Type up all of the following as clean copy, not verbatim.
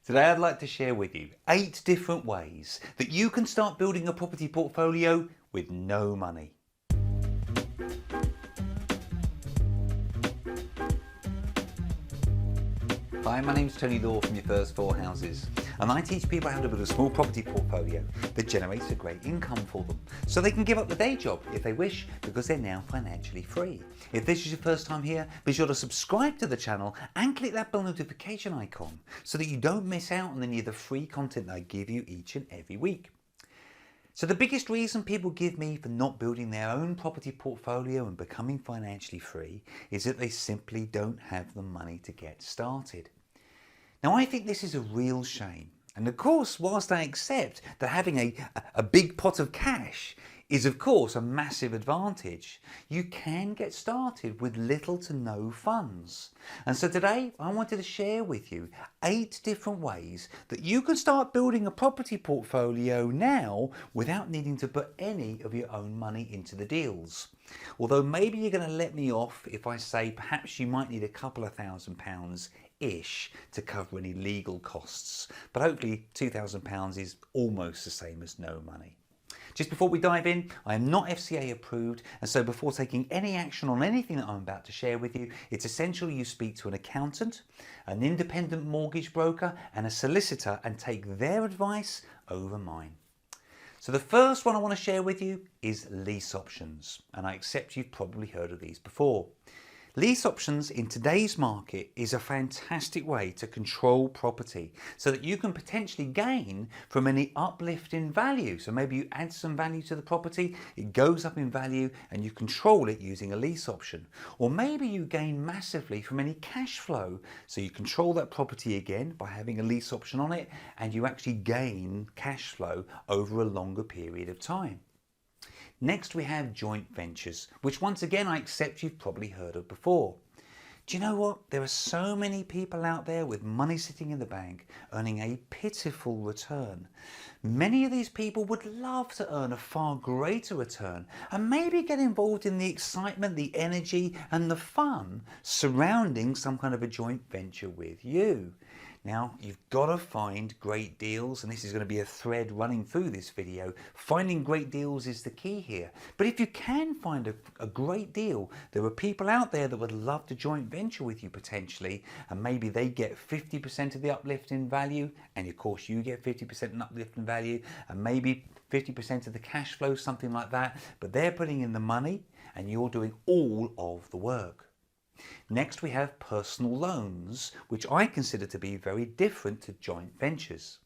Today I'd like to share with you 8 different ways that you can start building a property portfolio with no money. Hi, my name's Tony Law from Your First 4 Houses, and I teach people how to build a small property portfolio that generates a great income for them so they can give up the day job if they wish, because they're now financially free. If this is your first time here, be sure to subscribe to the channel and click that bell notification icon so that you don't miss out on any of the free content that I give you each and every week. So the biggest reason people give me for not building their own property portfolio and becoming financially free is that they simply don't have the money to get started. Now, I think this is a real shame. And of course, whilst I accept that having a big pot of cash is of course a massive advantage, you can get started with little to no funds. And so today I wanted to share with you 8 different ways that you can start building a property portfolio now without needing to put any of your own money into the deals. Although maybe you're going to let me off if I say perhaps you might need a couple of £1,000-ish to cover any legal costs, but hopefully £2,000 is almost the same as no money. Just before we dive in, I am not FCA approved, and so before taking any action on anything that I'm about to share with you, it's essential you speak to an accountant, an independent mortgage broker and a solicitor and take their advice over mine. So the first one I want to share with you is lease options, and I accept you've probably heard of these before. Lease options in today's market is a fantastic way to control property so that you can potentially gain from any uplift in value. So maybe you add some value to the property, it goes up in value and you control it using a lease option. Or maybe you gain massively from any cash flow. So you control that property again by having a lease option on it and you actually gain cash flow over a longer period of time. Next we have joint ventures, which once again I accept you've probably heard of before. Do you know what? There are so many people out there with money sitting in the bank earning a pitiful return. Many of these people would love to earn a far greater return and maybe get involved in the excitement, the energy and the fun surrounding some kind of a joint venture with you. Now, you've got to find great deals, and this is going to be a thread running through this video. Finding great deals is the key here. But if you can find a great deal, there are people out there that would love to joint venture with you potentially, and maybe they get 50% of the uplift in value, and of course you get 50% in uplift in value, and maybe 50% of the cash flow, something like that. But they're putting in the money, and you're doing all of the work. Next we have personal loans, which I consider to be very different to joint ventures.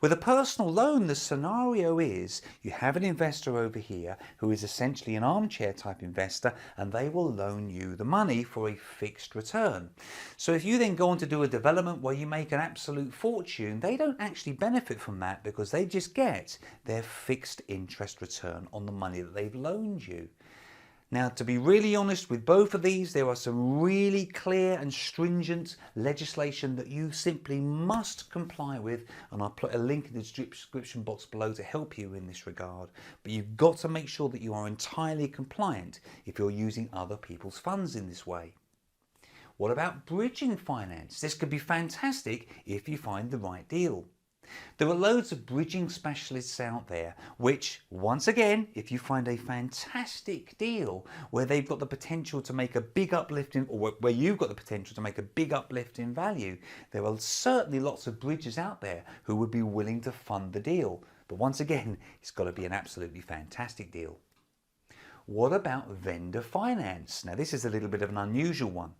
With a personal loan, the scenario is you have an investor over here who is essentially an armchair type investor, and they will loan you the money for a fixed return. So if you then go on to do a development where you make an absolute fortune, they don't actually benefit from that because they just get their fixed interest return on the money that they've loaned you. Now, to be really honest with both of these, there are some really clear and stringent legislation that you simply must comply with, and I'll put a link in the description box below to help you in this regard. But you've got to make sure that you are entirely compliant if you're using other people's funds in this way. What about bridging finance? This could be fantastic if you find the right deal. There are loads of bridging specialists out there which, once again, if you find a fantastic deal where they've got the potential to make a big uplift in, or where you've got the potential to make a big uplift in value, there are certainly lots of bridgers out there who would be willing to fund the deal. But once again, it's got to be an absolutely fantastic deal. What about vendor finance? Now, this is a little bit of an unusual one.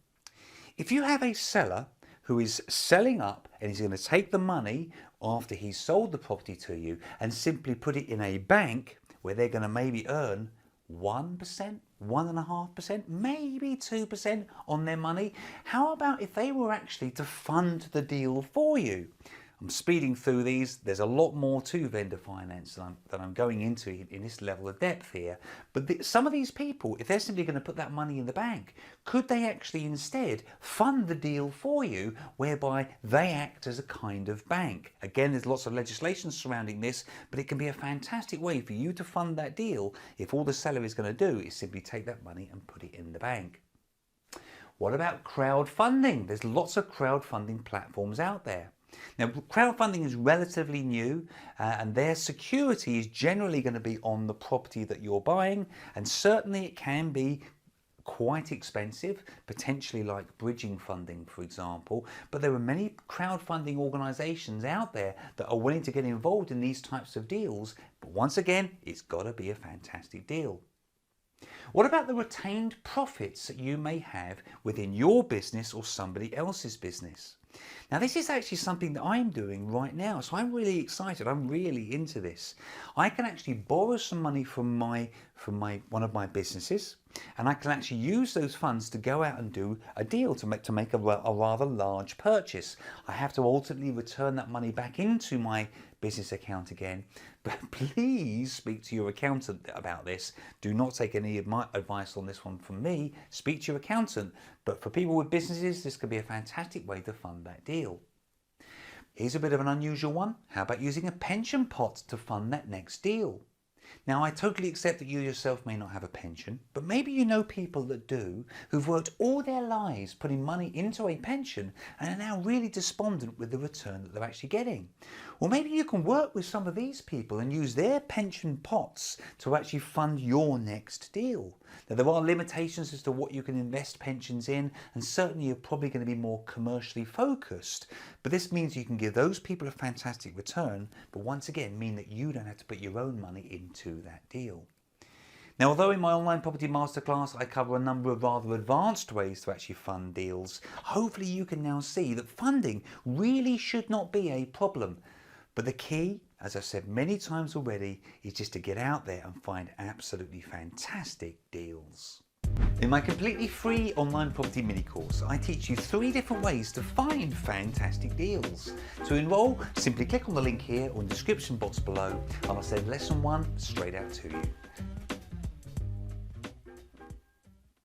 If you have a seller who is selling up and he's going to take the money after he's sold the property to you and simply put it in a bank where they're going to maybe earn 1%, 1.5%, maybe 2% on their money. How about if they were actually to fund the deal for you? I'm speeding through these. There's a lot more to vendor finance than I'm going into in this level of depth here. But some of these people, if they're simply going to put that money in the bank, could they actually instead fund the deal for you, whereby they act as a kind of bank? Again, there's lots of legislation surrounding this, but it can be a fantastic way for you to fund that deal if all the seller is going to do is simply take that money and put it in the bank. What about crowdfunding? There's lots of crowdfunding platforms out there. Now, crowdfunding is relatively new and their security is generally going to be on the property that you're buying, and certainly it can be quite expensive, potentially like bridging funding, for example, but there are many crowdfunding organizations out there that are willing to get involved in these types of deals, but once again, it's got to be a fantastic deal. What about the retained profits that you may have within your business or somebody else's business? Now, this is actually something that I'm doing right now, so I'm really excited. I'm really into this. I can actually borrow some money from one of my businesses, and I can actually use those funds to go out and do a deal to make a rather large purchase. I have to ultimately return that money back into my business account again, but please speak to your accountant about this. Do not take any advice on this one from me. Speak to your accountant. But for people with businesses, this could be a fantastic way to fund that deal. Here's a bit of an unusual one. How about using a pension pot to fund that next deal? Now, I totally accept that you yourself may not have a pension, but maybe you know people that do, who've worked all their lives putting money into a pension and are now really despondent with the return that they're actually getting. Or maybe you can work with some of these people and use their pension pots to actually fund your next deal. Now, there are limitations as to what you can invest pensions in, and certainly you're probably going to be more commercially focused, but this means you can give those people a fantastic return, but once again mean that you don't have to put your own money into that deal. Now, although in my online property masterclass I cover a number of rather advanced ways to actually fund deals, hopefully you can now see that funding really should not be a problem. But the key, as I've said many times already, is just to get out there and find absolutely fantastic deals. In my completely free online property mini course, I teach you 3 different ways to find fantastic deals. To enroll, simply click on the link here or in the description box below, and I'll send lesson 1 straight out to you.